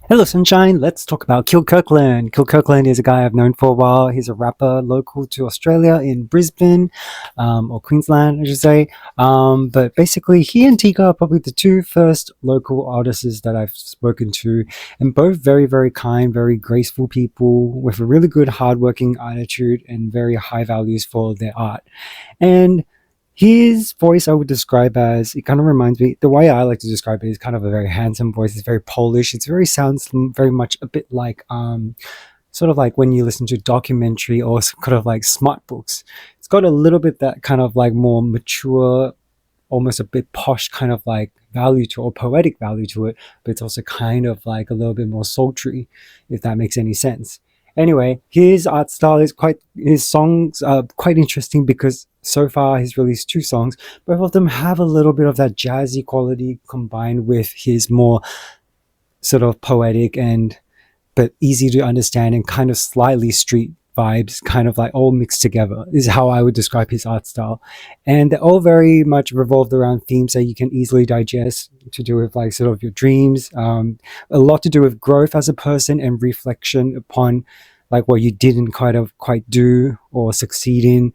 Hello, Sunshine. Let's talk about Kirkland. Kirkland is a guy I've known for a while. He's a rapper local to Australia in Brisbane, or Queensland, I should say. But basically, he and Tika are probably the two first local artists that I've spoken to, and both very, very kind, very graceful people with a really good, hardworking attitude and very high values for their art. And his voice I would describe as, it kind of reminds me, the way I like to describe it is kind of a very handsome voice. It's very Polish. It's very sounds very much a bit like sort of like when you listen to documentary or kind of like smart books. It's got a little bit that kind of like more mature, almost a bit posh kind of like value to, or poetic value to it, but it's also kind of like a little bit more sultry, if that makes any sense. Anyway, his art style is quite, his songs are quite interesting because so far he's released two songs. Both of them have a little bit of that jazzy quality combined with his more sort of poetic and but easy to understand and kind of slightly street vibes, kind of like all mixed together is how I would describe his art style. And they're all very much revolved around themes that you can easily digest, to do with like sort of your dreams, a lot to do with growth as a person and reflection upon like what you didn't quite do or succeed in.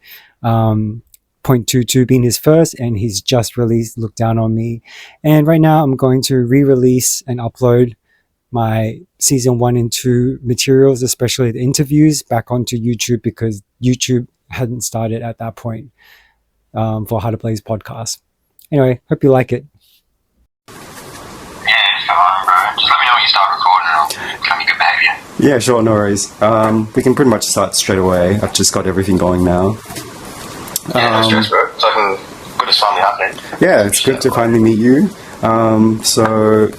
Point.two.two being his first, and he's just released Look Down on Me. And right now I'm going to re-release and upload my season 1 and 2 materials, especially the interviews, back onto YouTube because YouTube hadn't started at that point, for How to Blaze podcast. Anyway, hope you like it. Yeah, come on, bro. Just let me know when you start recording and I'll come in good behaviour. Yeah, sure, no worries. We can pretty much start straight away. I've just got everything going now. Yeah, no stress, bro. It's like good to finally happening. Yeah, it's good to finally meet you. So,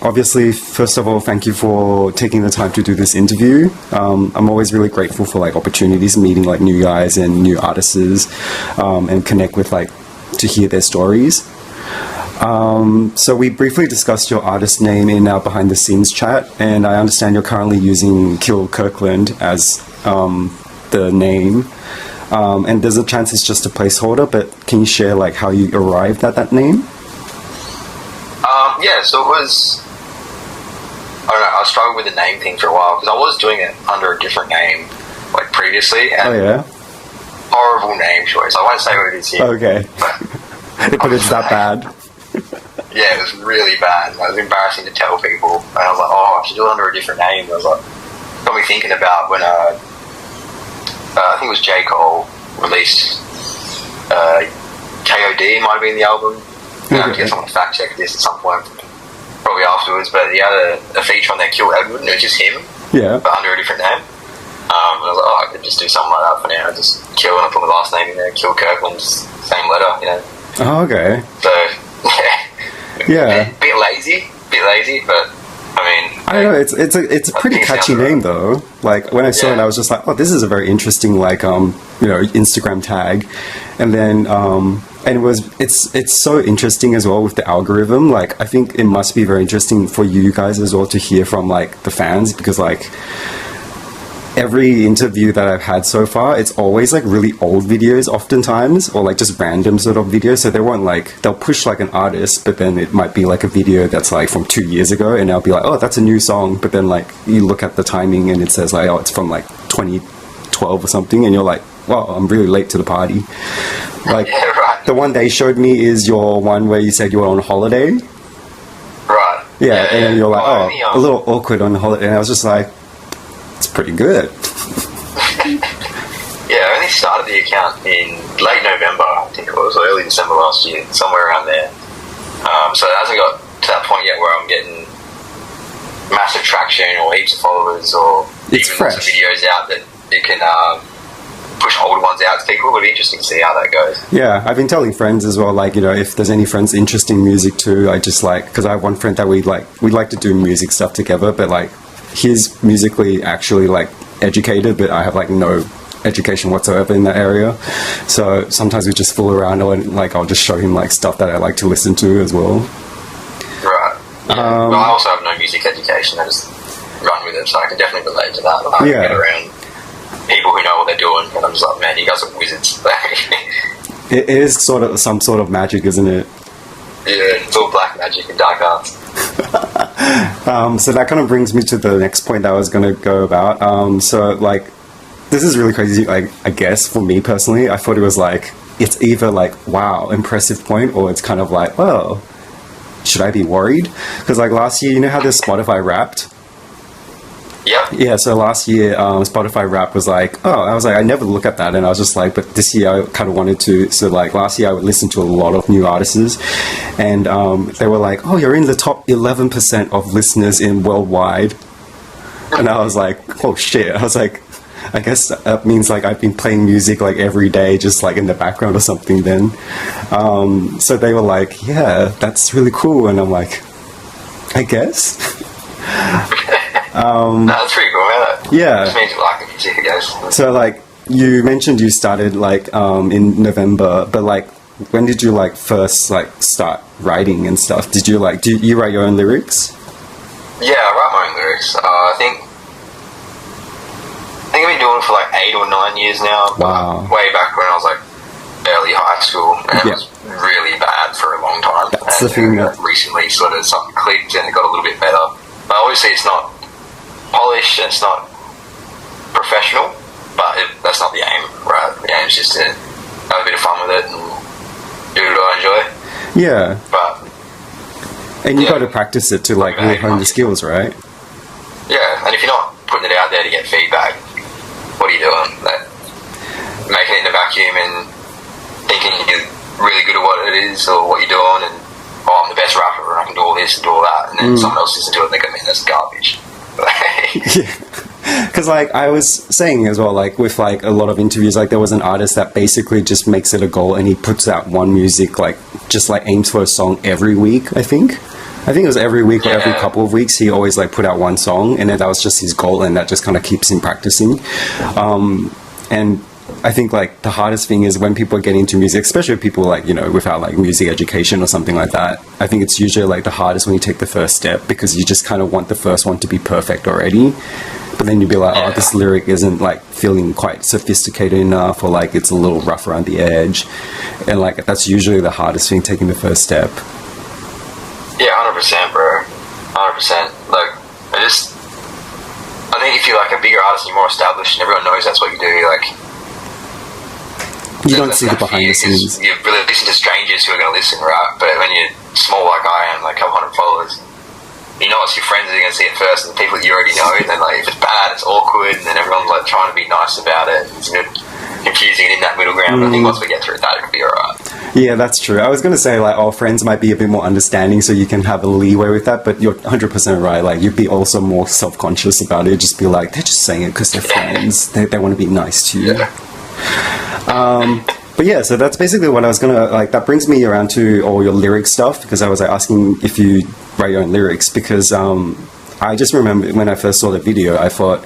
obviously, first of all, thank you for taking the time to do this interview. I'm always really grateful for like opportunities, meeting like new guys and new artists, and connect with like to hear their stories. So we briefly discussed your artist name in our behind the scenes chat, and I understand you're currently using Kirkland as the name. And there's a chance it's just a placeholder, but can you share like how you arrived at that name? Yeah, so it was, I don't know, I struggled with the name thing for a while because I was doing it under a different name like previously. And Oh yeah? horrible name choice. I won't say what it is here. Okay. But it's that bad? Yeah, it was really bad. It was embarrassing to tell people. And I was like, oh, I should do it under a different name. And I was like, got me thinking about when I think it was J. Cole released KOD, might have been the album. I guess I'm going to fact check this at some point, probably afterwards, but he had a feature on there, Kill Edward, and it was just him, Yeah. but under a different name. And I was like, oh, I could just do something like that for now, just Kill, and I put my last name in there, Kill Kirkland, just same letter, you know. Oh, okay. So, Yeah. bit lazy, but I mean, I don't know, it's a pretty catchy name though. Like when I saw it, I was just like, oh, this is a very interesting like Instagram tag, and then and it's so interesting as well with the algorithm. Like I think it must be very interesting for you guys as well to hear from like the fans, because like every interview that I've had so far, it's always like really old videos oftentimes, or like just random sort of videos. So they won't like, they'll push like an artist, but then it might be like a video that's like from 2 years ago, and I'll be like, oh, that's a new song. But then like you look at the timing and it says like, oh, it's from like 2012 or something, and you're like, well, I'm really late to the party. Like yeah, right. the one they showed me is your one where you said you were on holiday. Right. Yeah, and then you're like, Well, oh, a little awkward on holiday. And I was just like, it's pretty good. Yeah, I only started the account in late November, I think it was, or early December last year, somewhere around there. So it hasn't got to that point yet where I'm getting massive traction or heaps of followers, or It's even fresh. lots of videos out that it can push old ones out to people. It'll be interesting to see how that goes. Yeah, I've been telling friends as well, like, if there's any friends interested in music too, I just like, because I have one friend that we'd like to do music stuff together, but like, he's musically actually like educated, but I have like no education whatsoever in that area. So sometimes we just fool around, or like I'll just show him like stuff that I like to listen to as well. Right. Yeah. Well, I also have no music education. I just run with it, so I can definitely relate to that. I Yeah. get around people who know what they're doing, and I'm just like, man, you guys are wizards. It is sort of some sort of magic, isn't it? Yeah, it's all black magic and dark arts. So that kind of brings me to the next point that I was going to go about. So like, this is really crazy. Like, I guess for me personally, I thought it was like, it's either like, wow, impressive point, or it's kind of like, oh, should I be worried? Because like last year, you know how this Spotify Wrapped? Yep. Yeah, so last year, Spotify Wrapped was like, oh, I was like, I never look at that, and I was just like, but this year I kind of wanted to. So like last year I would listen to a lot of new artists, and they were like, oh, you're in the top 11% of listeners in worldwide, and I was like, oh shit. I was like, I guess that means like I've been playing music like every day, just like in the background or something then. So they were like, yeah, that's really cool, and I'm like, I guess. No, that's pretty cool, man. Yeah. It just means you like the music, I guess. So like you mentioned you started like in November, but like when did you like first like start writing and stuff? Did you like do you write your own lyrics? Yeah, I write my own lyrics. I think I've been doing it for like 8 or 9 years now. Wow. Way back when I was like early high school, and Yeah. it was really bad for a long time. That's the And thing that- recently sort of something clicked and it got a little bit better. But obviously it's not polished and it's not professional, but that's not the aim, right? The aim is just to have a bit of fun with it and do what I enjoy. Yeah. But And you Yeah. got to practice it to like really hone the skills, right? yeah, and if you're not putting it out there to get feedback, what are you doing? Like, making it in a vacuum and thinking you're really good at what it is or what you're doing, and oh, I'm the best rapper and I can do all this and do all that, and then someone else listens to it and they go, man, that's garbage. Because like I was saying as well, like with like a lot of interviews, like there was an artist that basically just makes it a goal and he puts out one music, like just like aims for a song every week. I think it was every week or every Yeah. couple of weeks he always like put out one song, and then that was just his goal, and that just kind of keeps him practicing. And I think like the hardest thing is when people get into music, especially people like, you know, without like music education or something like that. I think it's usually like the hardest when you take the first step, because you just kind of want the first one to be perfect already. But then you'd be like, oh, this lyric isn't like feeling quite sophisticated enough, or like it's a little rough around the edge. And like that's usually the hardest thing, taking the first step. Yeah, 100%, bro. 100%. Like, I think if you're like a bigger artist and you're more established and everyone knows that's what you do, like, You don't see the behind the scenes. You really listen to strangers who are going to listen, right? But when you're small like I am, like a couple hundred followers, you know it's your friends that are going to see it first, and the people that you already know. And then like if it's bad, it's awkward, and then everyone's like trying to be nice about it. It's a bit confusing in that middle ground. But I think once we get through that, it'll be alright. Yeah, that's true. I was going to say, like, our friends might be a bit more understanding, so you can have a leeway with that, but you're 100% right. Like, you'd be also more self-conscious about it. Just be like, they're just saying it because they're friends. They want to be nice to you. Yeah. But yeah, so that's basically what I was going to, like, that brings me around to all your lyric stuff, because I was like, asking if you write your own lyrics, because I just remember when I first saw the video, I thought,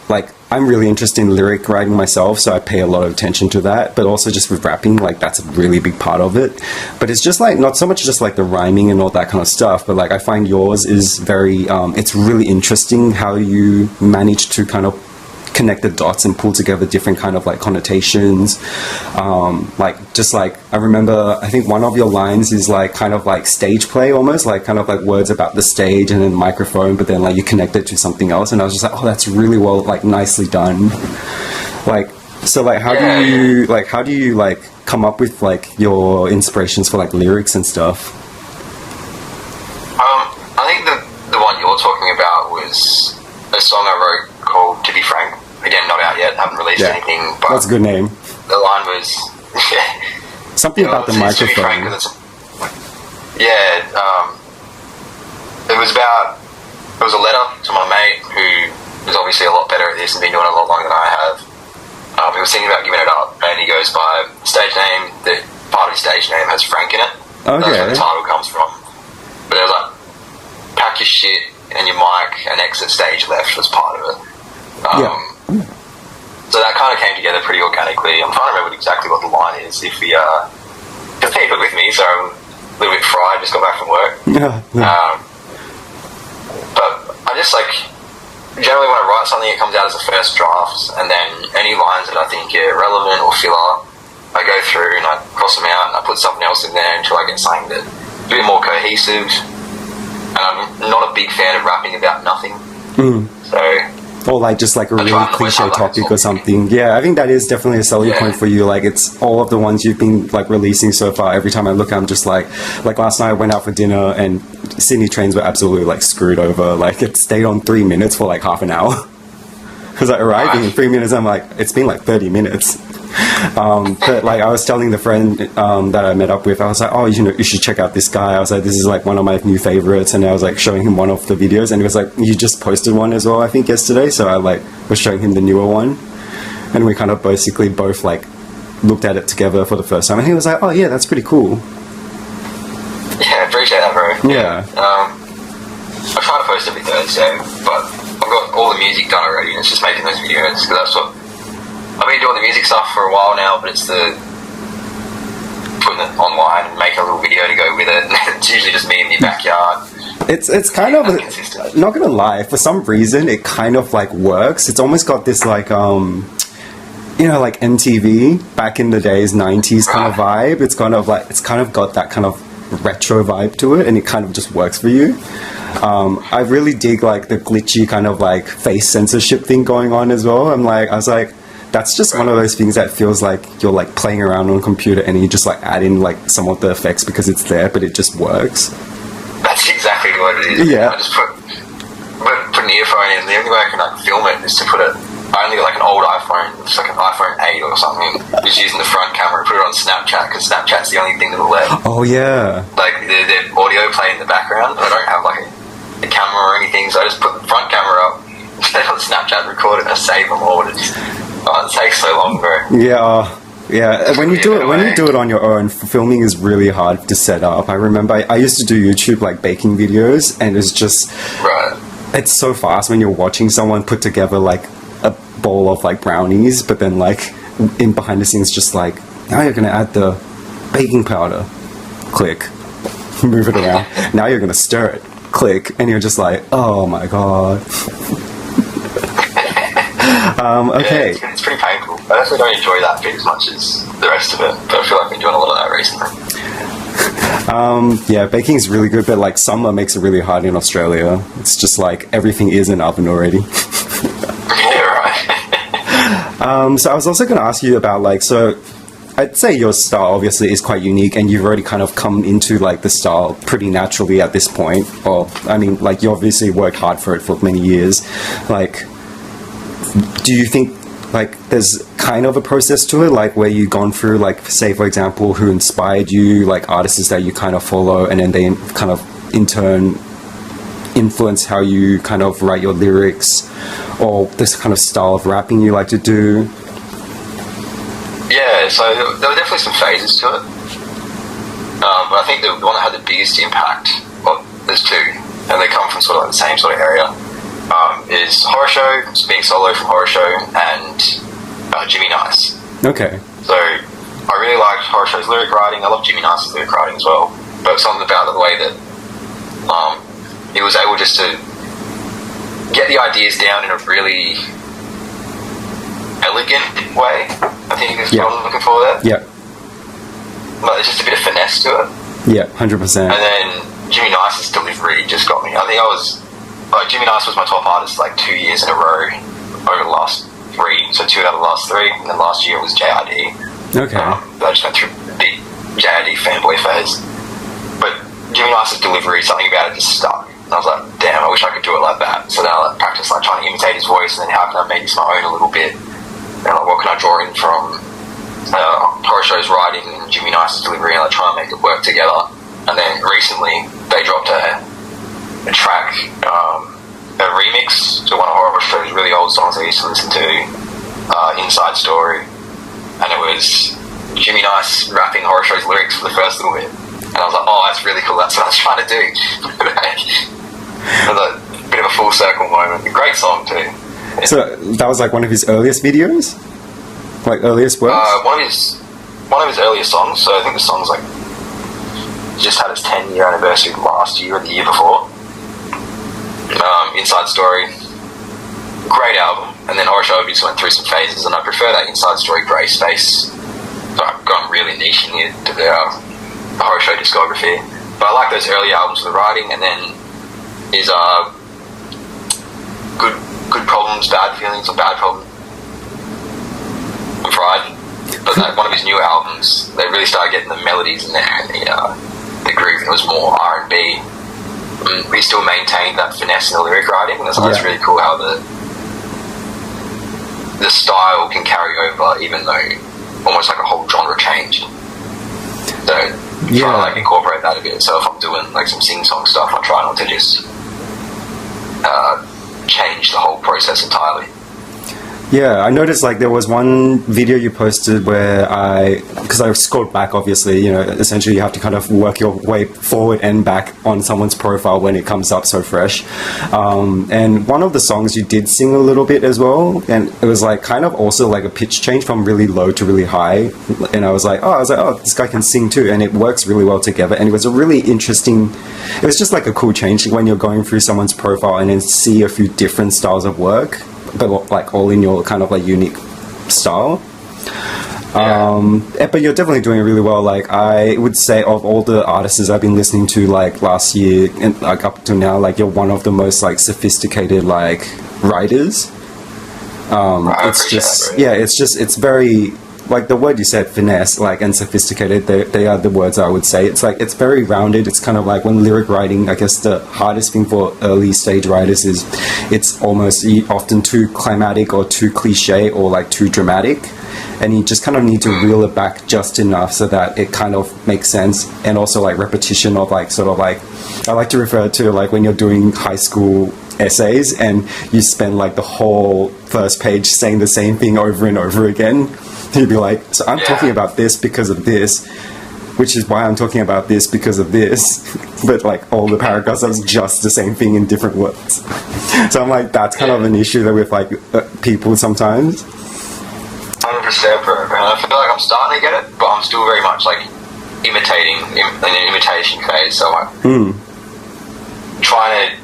like, I'm really interested in lyric writing myself, so I pay a lot of attention to that. But also just with rapping, like that's a really big part of it. But it's just like not so much just like the rhyming and all that kind of stuff, but like I find yours is very, it's really interesting how you manage to kind of connect the dots and pull together different kind of like connotations. Like just like I remember, I think one of your lines is like kind of like stage play almost, like kind of like words about the stage and then microphone, but then like you connect it to something else, and I was just like, oh, that's really well, like nicely done. Like so, like how do you like come up with like your inspirations for like lyrics and stuff? I think the one you're talking about was a song I wrote called "To Be Frank." Again, not out yet. Haven't released anything. But that's a good name. The line was something about the it's To Be Frank, microphone. It was about. It was a letter to my mate who is obviously a lot better at this and been doing it a lot longer than I have. He was thinking about giving it up, and he goes by stage name. The part of his stage name has Frank in it. Okay. That's where the title comes from. But it was like, pack your shit and your mic and exit stage left was part of it. So that kind of came together pretty organically. I'm trying to remember exactly what the line is. If we can keep it with me, so I'm a little bit fried. Just got back from work. But I just like generally when I write something, it comes out as a first draft, and then any lines that I think are relevant or filler, I go through and I cross them out and I put something else in there until I get something that's a bit more cohesive. and I'm not a big fan of rapping about nothing. So, or like just like a really cliche topic or something. Yeah, I think that is definitely a selling point for you. Like, it's all of the ones you've been like releasing so far. Every time I look, I'm just like last night I went out for dinner and Sydney trains were absolutely like screwed over. Like, it stayed on 3 minutes for like half an hour. Because like arriving in 3 minutes, I'm like, it's been like 30 minutes. But like I was telling the friend that I met up with, I was like, oh, you should check out this guy. I was like, this is like one of my new favorites, and I was like showing him one of the videos, and he was like, you just posted one as well, I think yesterday. So I like was showing him the newer one, and we kind of basically both like looked at it together for the first time, and he was like, oh yeah, that's pretty cool. Yeah, appreciate that, bro. Yeah. I try to post every Thursday, but I've got all the music done already, and it's just making those videos, because that's what I've been doing the music stuff for a while now, but it's the putting it online and making a little video to go with it. It's usually just me in the backyard. It's kind of not gonna lie, for some reason it kind of like works. It's almost got this like like MTV back in the days, 90s kind of vibe. It's kind of got that kind of retro vibe to it, and it kind of just works for you. I really dig like the glitchy kind of like face censorship thing going on as well. I was like, that's just one of those things that feels like you're like playing around on a computer and you just like add in like some of the effects because it's there, but it just works. That's exactly what it is. Yeah. I just put an earphone in. The only way I can like film it is to put it. I only got like an old iPhone, it's like an iPhone 8 or something. Just using the front camera, put it on Snapchat, because Snapchat's the only thing that'll let. Oh yeah. Like the audio play in the background. I don't have like a camera or anything, so I just put the front camera up, on Snapchat, record it, and I save them all. It takes so long, bro. Yeah. When you do it on your own, filming is really hard to set up. I remember I used to do YouTube like baking videos, and it's just it's so fast when you're watching someone put together like a bowl of like brownies, but then like in behind the scenes, just like, now you're gonna add the baking powder, click, move it around. Now you're gonna stir it, click, and you're just like, oh my god. Okay. Yeah, it's pretty painful. I definitely don't enjoy that bit as much as the rest of it, but I feel like I've been doing a lot of that recently. Yeah, baking is really good, but like summer makes it really hard in Australia. It's just like everything is in oven already. Yeah, right. So I was also going to ask you about like, so I'd say your style obviously is quite unique, and you've already kind of come into like the style pretty naturally at this point. Well, I mean, like you obviously worked hard for it for many years. Like, do you think like there's kind of a process to it, like where you've gone through, like say for example, who inspired you, like artists that you kind of follow, and then they kind of in turn influence how you kind of write your lyrics, or this kind of style of rapping you like to do? Yeah, so there were definitely some phases to it, but I think the one that had the biggest impact, well, there's two, and they come from sort of like the same sort of area, is Horror Show, being solo from Horror Show, and Jimmy Nice. Okay. So I really liked Horror Show's lyric writing. I love Jimmy Nice's lyric writing as well, but something about the way that he was able just to get the ideas down in a really elegant way, I think is what I'm looking for there. Yeah. But there's just a bit of finesse to it. Yeah, 100%. And then Jimmy Nice's delivery just got me. I think Jimmy Nice was my top artist like 2 years in a row over the last 3, so 2 out of the last 3, and then last year was JID. Okay. I just went through a big JID fanboy phase. But Jimmy Nice's delivery, something about it just stuck. And I was like, damn, I wish I could do it like that. So then I like practiced like trying to imitate his voice, and then how can I make this my own a little bit? And like, what can I draw in from Horror Show's writing and Jimmy Nice's delivery, and like try and make it work together. And then recently they dropped a track, a remix to one of Horror Show's really old songs I used to listen to, Inside Story, and it was Jimmy Nice rapping Horror Show's lyrics for the first little bit, and I was like, oh, that's really cool, that's what I was trying to do. It was a bit of a full circle moment. A great song too. Yeah. So that was like one of his earliest videos? Like earliest works? One of his earliest songs, so I think the song's like just had its 10-year anniversary last year or the year before. Inside Story, great album, and then Horror Show just went through some phases, and I prefer that Inside Story grey space. So I've gone really niche in here to the Horror Show discography, but I like those early albums with the writing, and then is good problems, bad feelings, or bad problem and pride. But like one of his new albums, they really started getting the melodies in there and the groove. It was more R&B. We still maintained that finesse in the lyric writing. That's really cool how the style can carry over, even though almost like a whole genre changed. So trying to like incorporate that a bit. So if I'm doing like some sing-song stuff, I try not to just change the whole process entirely. Yeah, I noticed like there was one video you posted where because I scrolled back, obviously, you know, essentially you have to kind of work your way forward and back on someone's profile when it comes up so fresh. And one of the songs you did sing a little bit as well, and it was like kind of also like a pitch change from really low to really high. And I was like, oh, this guy can sing too, and it works really well together. And it was a really interesting, it was just like a cool change when you're going through someone's profile and then see a few different styles of work, but like all in your kind of like unique style. But you're definitely doing it really well. Like I would say of all the artists I've been listening to like last year and like up to now, like you're one of the most like sophisticated like writers. It's very like the word you said, finesse, like, and sophisticated, they are the words I would say. It's like, it's very rounded. It's kind of like when lyric writing, I guess the hardest thing for early stage writers is it's almost often too climatic or too cliche or like too dramatic. And you just kind of need to reel it back just enough so that it kind of makes sense. And also like repetition of like, sort of like, I like to refer to like when you're doing high school essays and you spend like the whole first page saying the same thing over and over again. You'd be like, so I'm talking about this because of this, which is why I'm talking about this because of this. But like all the paragraphs are just the same thing in different words. So I'm like, that's kind of an issue that with like people sometimes. 100%, bro. And I feel like I'm starting to get it, but I'm still very much like imitating in an imitation phase. So I'm trying to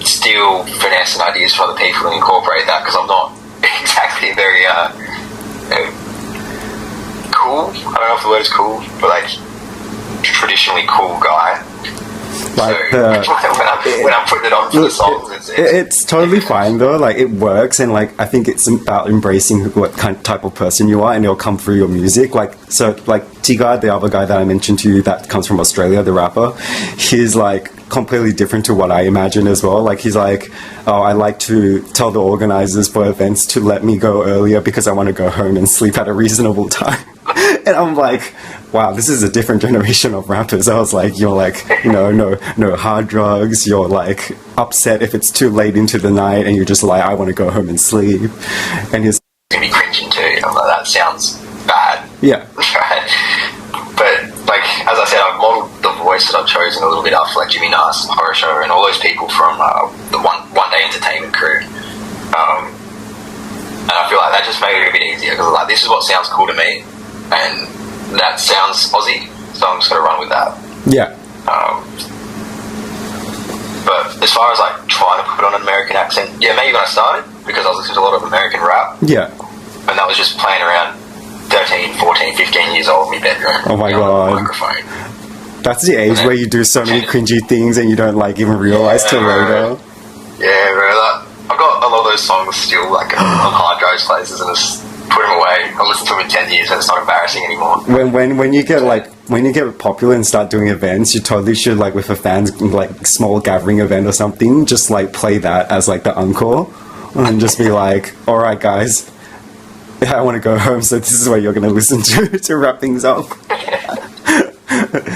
steal finesse and ideas from other people and incorporate that, because I'm not exactly very cool. I don't know if the word is cool, but like traditionally cool guy. Like so when I'm putting it on for the songs, it's totally fine though. Like it works, and like I think it's about embracing what kind of type of person you are, and it'll come through your music. Like so, like T-Guy, the other guy that I mentioned to you that comes from Australia, the rapper, he's like completely different to what I imagine as well. Like he's like, oh, I like to tell the organizers for events to let me go earlier because I want to go home and sleep at a reasonable time. And I'm like, wow, this is a different generation of rappers. I was like, you're like, no hard drugs. You're like upset if it's too late into the night, and you're just like, I want to go home and sleep. And he's gonna be cringing too. I'm like, that sounds bad. Yeah. Right. But like as I said, I've modelled the voice that I've chosen a little bit after like Jimmy Nas, Horror Show, and all those people from the One Day Entertainment crew. And I feel like that just made it a bit easier, because like this is what sounds cool to me, and that sounds Aussie, so I'm just gonna run with that. Yeah. But as far as like trying to put on an American accent, yeah, maybe when I started, because I was listening to a lot of American rap. Yeah. And that was just playing around 13, 14, 15 years old in my bedroom. Oh my god. Microphone. That's the age where you do so many cringy things and you don't like even realize till later. Yeah, bro. I've got a lot of those songs still like on hard drives places, and just put them away. I'll listen to them in 10 years and it's not embarrassing anymore. When you get like, when you get popular and start doing events, you totally should, like with a fans, like small gathering event or something, just like play that as like the encore and just be like, all right guys, I want to go home, so this is what you're going to listen to wrap things up.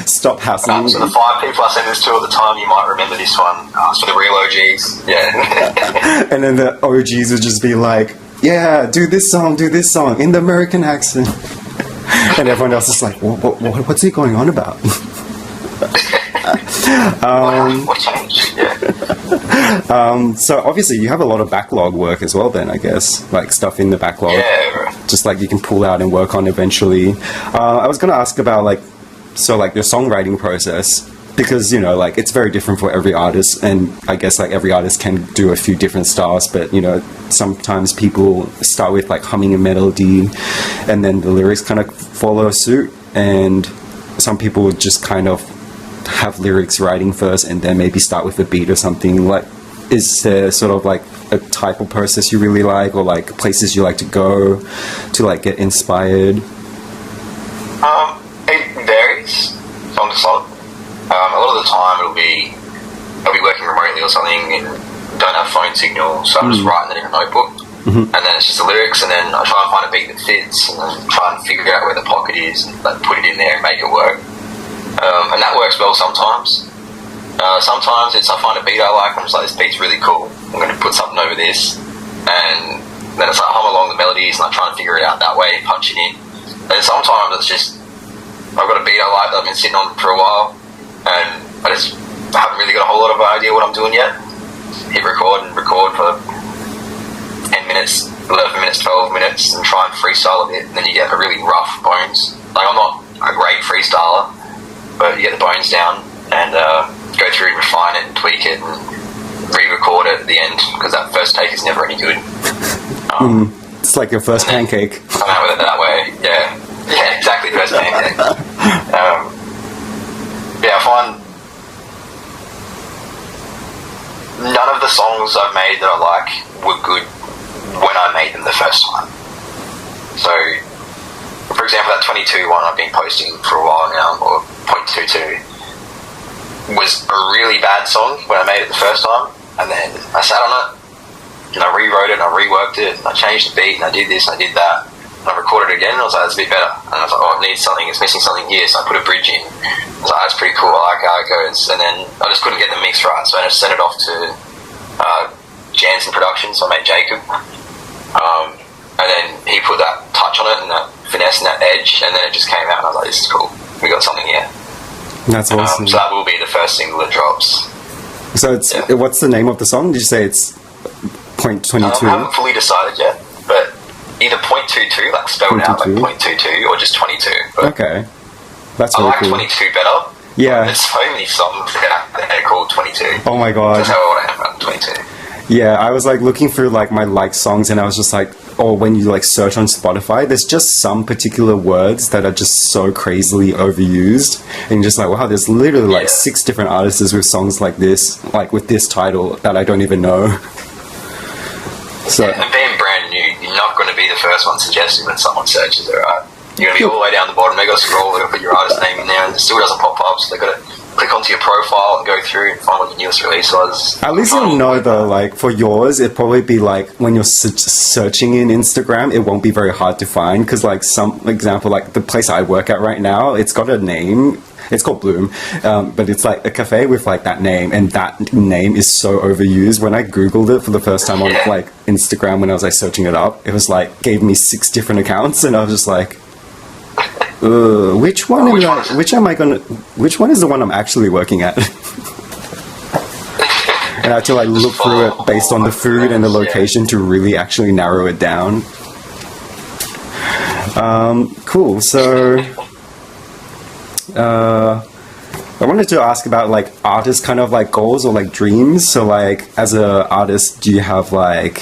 Stop hassling. So the 5 people I sent this to at the time, you might remember this one. So the real OGs, yeah. And then the OGs would just be like, yeah, do this song in the American accent. And everyone else is like, what's he going on about? What changed? Yeah. So obviously you have a lot of backlog work as well then, I guess, like stuff in the backlog. Yeah. Just like you can pull out and work on eventually. I was going to ask about like your songwriting process, because like it's very different for every artist, and I guess like every artist can do a few different styles, but sometimes people start with like humming a melody and then the lyrics kind of follow suit, and some people just kind of have lyrics writing first and then maybe start with a beat or something? Like, is there sort of like a type of process you really like, or like places you like to go to like get inspired? It varies song to song. A lot of the time I'll be working remotely or something and don't have phone signal, so I'm just writing it in a notebook, and then it's just the lyrics, and then I try and find a beat that fits, and then try and figure out where the pocket is, and like, put it in there and make it work. And that works well sometimes. Sometimes I find a beat I like, I'm just like, this beat's really cool, I'm going to put something over this, and then it's like hum along the melodies, and I try and figure it out that way, punch it in. And sometimes it's just, I've got a beat I like that I've been sitting on for a while, and I haven't really got a whole lot of idea what I'm doing yet. Hit record and record for 10 minutes, 11 minutes, 12 minutes, and try and freestyle a bit, and then you get a really rough bones. Like, I'm not a great freestyler, but you get the bones down, and go through and refine it and tweak it and re-record it at the end, because that first take is never any good. It's like your first pancake. Come out with it that way, yeah, exactly, first pancake. I find none of the songs I've made that I like were good when I made them the first time. So, for example, that 22 one I've been posting for a while now, or Point.two.two, was a really bad song when I made it the first time, and then I sat on it, and I rewrote it, and I reworked it, and I changed the beat, and I did this, and I did that, and I recorded it again, and I was like, that's a bit better, and I was like, oh, it needs something, it's missing something here, so I put a bridge in. I was like, that's pretty cool, I like how it goes, and then I just couldn't get the mix right, so I just sent it off to Jansen Productions, so I made Jacob, and then he put that touch on it, and that finesse and that edge, and then it just came out, and I was like, this is cool, we got something here. That's awesome. So that will be the first single that drops. So it's what's the name of the song? Did you say it's Point.22? I haven't fully decided yet, but either Point.two.two, like spelled out like Point.two.two, or just 22. But okay, that's I really like cool. 22 better. Yeah. There's so many songs out there called 22. Oh my god. That's how old I am about 22. Yeah, I was like looking through like my like songs, and I was just like, or when you like search on Spotify, there's just some particular words that are just so crazily overused, and you're just like, wow, there's literally like 6 different artists with songs like this, like with this title that I don't even know. So, and being brand new, you're not going to be the first one suggested when someone searches it, right? You're going to be all the way down the bottom, they've got to scroll, they've got to put your artist name in there, and it still doesn't pop up, so they've got to click onto your profile and go through and find what your newest release was. At least you'll know though, like for yours, it'd probably be like when you're searching in Instagram, it won't be very hard to find, because like some example, like the place I work at right now, it's got a name. It's called Bloom, but it's like a cafe with like that name, and that name is so overused. When I googled it for the first time on like Instagram, when I was like searching it up, it was like gave me 6 different accounts, and I was just like, which one is the one I'm actually working at? And I had to like look through it based on the food and the location to really actually narrow it down. Cool. So I wanted to ask about like artist kind of like goals or like dreams. So like as a artist, do you have like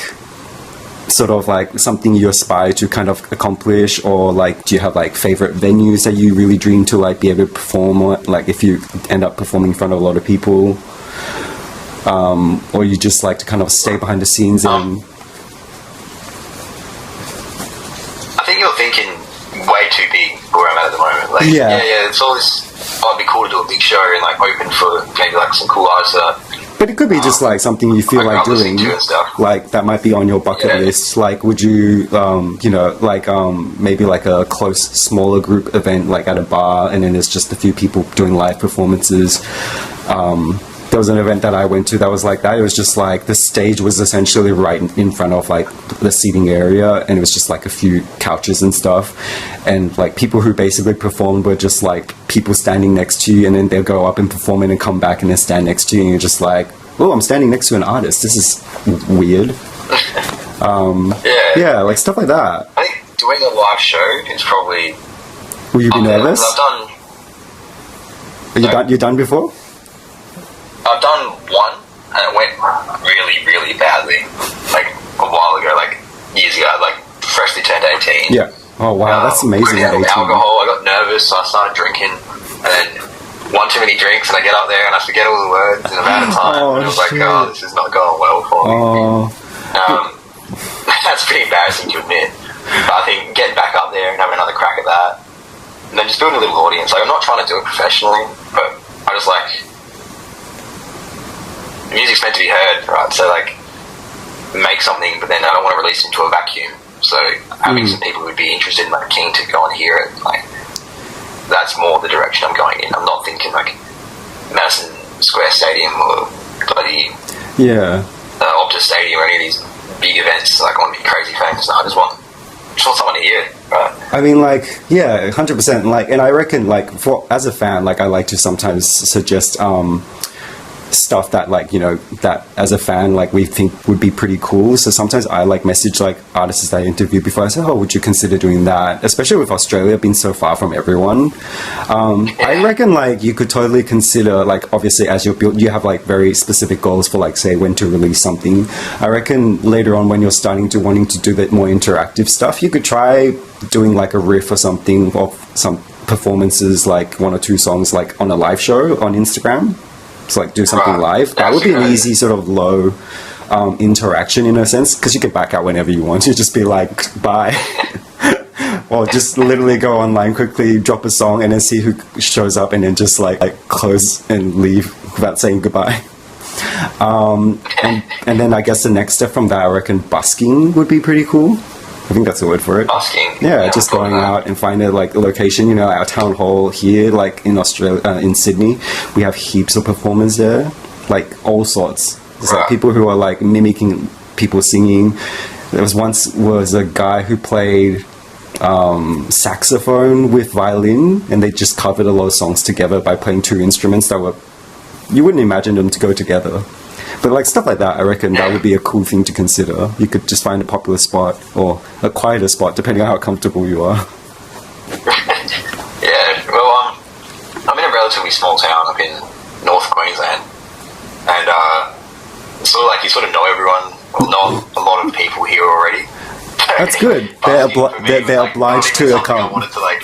sort of like something you aspire to kind of accomplish, or like do you have like favorite venues that you really dream to like be able to perform, like if you end up performing in front of a lot of people, or you just like to kind of stay behind the scenes? And I think you're thinking way too big for where I'm at the moment. Like, yeah, it's always, oh, it'd be cool to do a big show and like open for maybe like some cool artists. But it could be just like something you feel like doing, like that might be on your bucket list. Like, would you, you know, like maybe like a close, smaller group event, like at a bar, and then there's just a few people doing live performances. There was an event that I went to that was like that. It was just like the stage was essentially right in front of like the seating area, and it was just like a few couches and stuff, and like people who basically performed were just like people standing next to you, and then they'll go up and perform and then come back and then stand next to you, and you're just like, oh, I'm standing next to an artist. This is weird. Yeah, like stuff like that. I think doing a live show is probably. Will you be nervous? I've done. You done before? I've done one, and it went really, really badly. Like a while ago, like years ago, like freshly turned 18. Yeah. Oh wow, that's amazing. At 18. Alcohol. I got nervous, so I started drinking, and then one too many drinks and I get up there and I forget all the words in a amount of time. Oh, and I was like, shit. oh, this is not going well for me. Oh, That's pretty embarrassing to admit. But I think getting back up there and having another crack at that, and then just building a little audience. Like, I'm not trying to do it professionally, but I just like, music's meant to be heard, right? So like, make something, but then I don't want to release it into a vacuum. So having some people who would be interested and like keen to go and hear it, like, that's more the direction I'm going in. I'm not thinking like Madison Square Stadium or bloody Optus Stadium or any of these big events. Like, I want to be crazy famous. No, I just want someone to hear it, right? I mean, like, yeah, 100%. Like, and I reckon, like, as a fan, like, I like to sometimes suggest stuff that, like, you know, that as a fan, like, we think would be pretty cool. So sometimes I like message like artists that I interview before. I say, oh, would you consider doing that? Especially with Australia being so far from everyone. I reckon, like, you could totally consider, like, obviously as you have like very specific goals for, like, say when to release something. I reckon later on when you're starting to wanting to do that more interactive stuff, you could try doing like a riff or something of some performances, like 1 or 2 songs, like on a live show on Instagram. So like do something live. That would be an easy sort of low interaction in a sense, because you can back out whenever you want. You just be like, bye. Or just literally go online quickly, drop a song, and then see who shows up, and then just like close and leave without saying goodbye. And then I guess the next step from that, I reckon busking would be pretty cool. I think that's the word for it. Busking. Yeah, just going out and finding like a location. You know, our town hall here, like in Australia, in Sydney, we have heaps of performers there, like all sorts. There's like people who are like mimicking people singing. There was a guy who played saxophone with violin, and they just covered a lot of songs together by playing 2 instruments that were, you wouldn't imagine them to go together. But like stuff like that, I reckon that would be a cool thing to consider. You could just find a popular spot or a quieter spot, depending on how comfortable you are. Yeah, well, I'm in a relatively small town up in North Queensland, and it's sort of like you sort of know everyone, or know a lot of people here already. That's good. They're obliged to come. I wanted to like,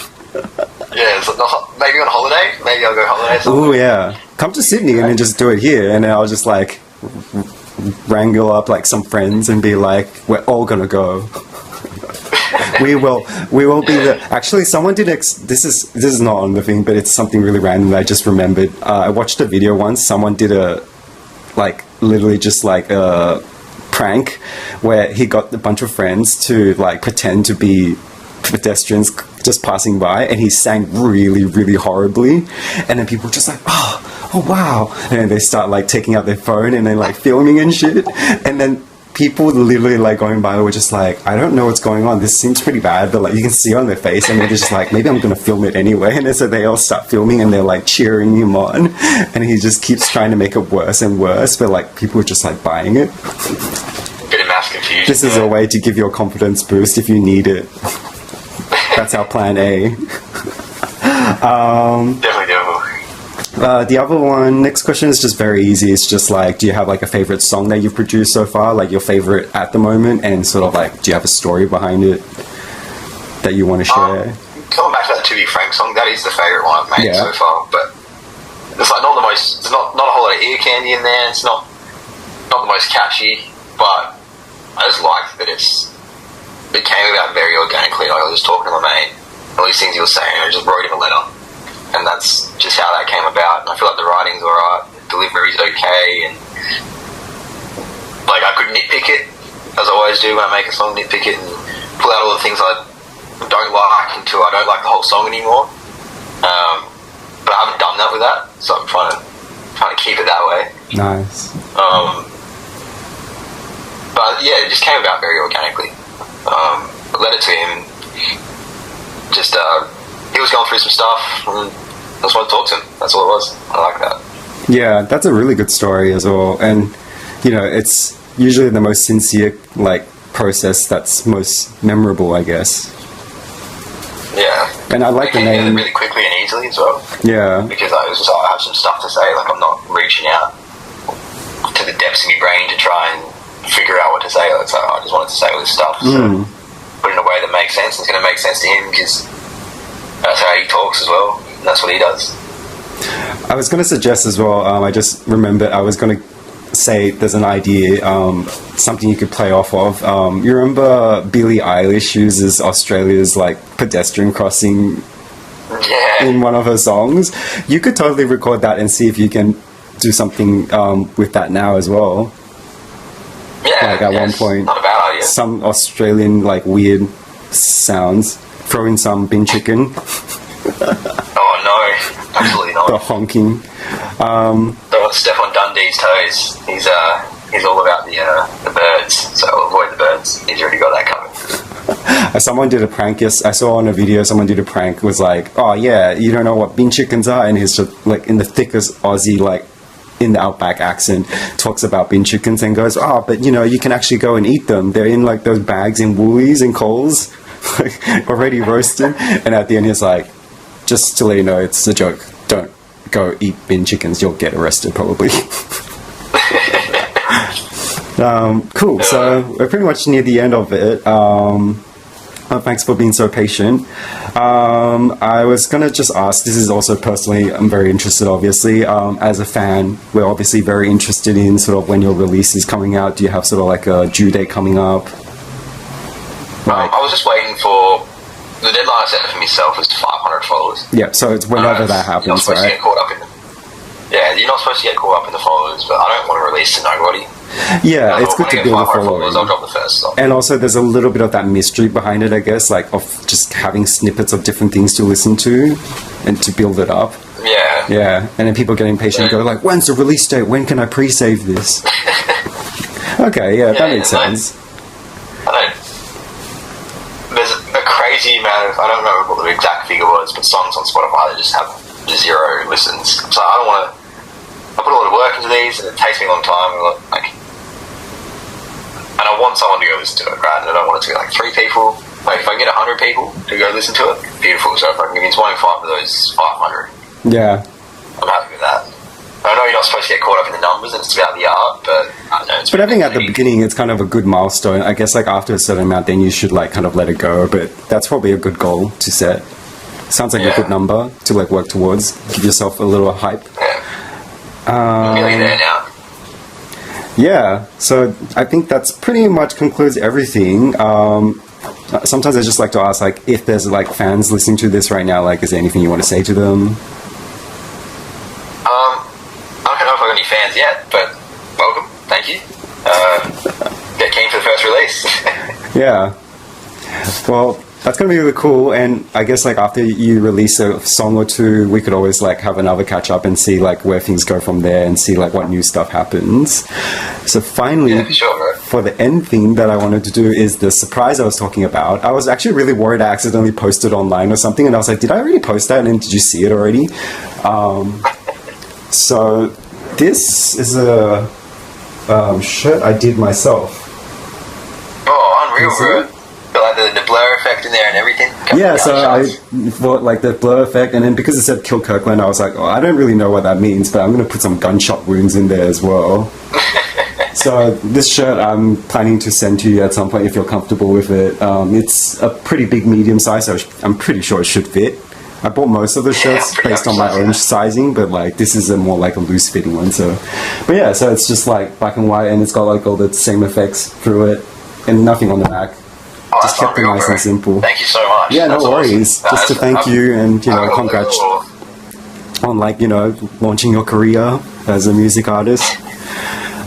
yeah, it's like, maybe on holiday. Maybe I'll go holiday. Oh yeah, come to Sydney and then just do it here, and then I'll just like wrangle up like some friends and be like, we're all gonna go. we will be there. Actually, someone did this is not on the thing, but it's something really random that I just remembered. I watched a video once. Someone did a like literally just like a prank where he got a bunch of friends to like pretend to be pedestrians just passing by, and he sang really, really horribly, and then people were just like, oh wow, and then they start like taking out their phone and then like filming and shit, and then people literally like going by were just like, I don't know what's going on, this seems pretty bad, but like you can see on their face, and they're just like, maybe I'm gonna film it anyway, and then so they all start filming and they're like cheering him on, and he just keeps trying to make it worse and worse, but like people are just like buying it. Bit of mass confusion. This is a way to give you a confidence boost if you need it. That's our plan A. Definitely doable. The other one, next question is just very easy. It's just like, do you have like a favorite song that you've produced so far? Like your favorite at the moment, and sort of like, do you have a story behind it that you want to share? Coming back to that To Be Frank song, that is the favourite one I've made so far. But it's like not the most. There's not a whole lot of ear candy in there. It's not the most catchy, but I just like that it came about very organically. Like I was just talking to my mate, all these things he was saying, I just wrote him a letter, and that's just how that came about. And I feel like the writing's alright, delivery's okay, and like I could nitpick it, as I always do when I make a song, nitpick it and pull out all the things I don't like until I don't like the whole song anymore. But I haven't done that with that, so I'm trying to keep it that way. Nice. But yeah, it just came about very organically. I led it to him. Just he was going through some stuff, and I just wanted to talk to him. That's all it was. I like that. Yeah, that's a really good story as well. And you know, it's usually the most sincere like process that's most memorable, I guess. Yeah. And I like the name really quickly and easily as well. Yeah. Because I have some stuff to say. Like I'm not reaching out to the depths of my brain to try and figure out what to say. Like, so I just wanted to say all this stuff. So put it in a way that makes sense. It's going to make sense to him because that's how he talks as well. And that's what he does. I was going to suggest as well, I just remembered I was going to say there's an idea, something you could play off of. You remember Billie Eilish uses Australia's like pedestrian crossing Yeah. in one of her songs? You could totally record that and see if you can do something with that now as well. Yeah. Like at one point, not a bad idea. some Australian like weird sounds. Throw in some bin chicken, Oh no, absolutely not. the honking. Don't want to step on Dundee's toes. He's all about the birds, so I'll avoid the birds. He's already got that covered. Someone did a prank. Yes, I saw on a video. Someone did a prank. It was like, oh yeah, you don't know what bin chickens are, and he's just like in the thickest Aussie, like in the outback accent, talks about bin chickens and goes, oh, but you know, you can actually go and eat them. They're in like those bags in Woolies and Coles, like, already roasted. And at the end, he's like, just to let you know, it's a joke. Don't go eat bin chickens. You'll get arrested probably. Cool. So we're pretty much near the end of it. Thanks for being so patient. I was gonna just ask, this is also personally, I'm very interested obviously, as a fan, we're obviously very interested in sort of when your release is coming out. Do you have sort of like a due date coming up? I was just waiting for the deadline I set for myself was 500 followers. Yeah, so it's whenever that You're not happens, supposed to right? get caught up in yeah, you're not supposed to get caught up in the followers, but I don't want to release to nobody. Yeah, it's When good I to get build a 500 followers, I'll following. drop the first song. And also there's a little bit of that mystery behind it, I guess, like of just having snippets of different things to listen to and to build it up. Yeah. Yeah, and then people get impatient and go like, when's the release date? When can I pre-save this? Okay, yeah, that makes and sense. I don't. There's a crazy amount of, I don't remember what the exact figure was, but songs on Spotify that just have 0 listens. So I don't want to. I put a lot of work into these, and it takes me a long time. And I want someone to go listen to it, right? And I don't want it to be like 3 people. Like if I get 100 people to go listen to it, beautiful. So if I can convince 1 in 5 of those 500, Yeah. I'm happy with that. I know you're not supposed to get caught up in the numbers, and it's about the art, but I don't know. It's But I think at the really- beginning it's kind of a good milestone. I guess like after a certain amount then you should like kind of let it go, but that's probably a good goal to set. Sounds like a Yeah. good number to like work towards. Give yourself a little hype. I'm nearly there now. Yeah, so I think that's pretty much concludes everything. Sometimes I just like to ask, like, if there's like fans listening to this right now, like, is there anything you want to say to them? I don't know if I've got any fans yet, but welcome. Thank you. Get keen for the first release. Yeah. Well, that's gonna be really cool. And I guess like after you release a song or two, we could always like have another catch up and see like where things go from there and see like what new stuff happens. So finally, Yeah, for sure, bro. for the end thing that I wanted to do is the surprise I was talking about. I was actually really worried I accidentally posted online or something, and I was like, did I already post that? And did you see it already? So this is a shirt I did myself. Oh, unreal, You see bro. it? Got like the blur effect in there and everything. Yeah, so I Gunshots. thought like the blur effect, and then because it said Kill Kirkland, I was like, oh, I don't really know what that means, but I'm going to put some gunshot wounds in there as well. So this shirt I'm planning to send to you at some point if you're comfortable with it. It's a pretty big medium size, so I'm pretty sure it should fit. I bought most of the shirts pretty based on my own oversized, sizing, but like this is a more like a loose fitting one. So, but yeah, so it's just like black and white, and it's got like all the same effects through it, and nothing on the back. Oh, Just that's kept it unreal, nice bro. and simple. Thank you so much. Yeah, no That's worries. awesome. Just to thank you and, you know, I've got congrats little- on like, you know, launching your career as a music artist.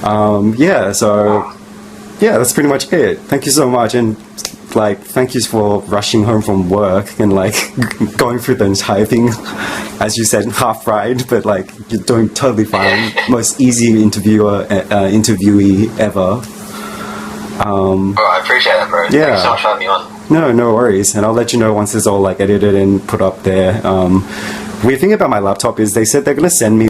Yeah, so yeah, that's pretty much it. Thank you so much, and like thank you for rushing home from work and like going through the entire thing, as you said, half fried, but like you're doing totally fine. Most easy interviewee ever. Bro, I appreciate that, bro. Yeah. Thank you so much for having me on. No worries, and I'll let you know once it's all like edited and put up there. Weird thing about my laptop is they said they're gonna send me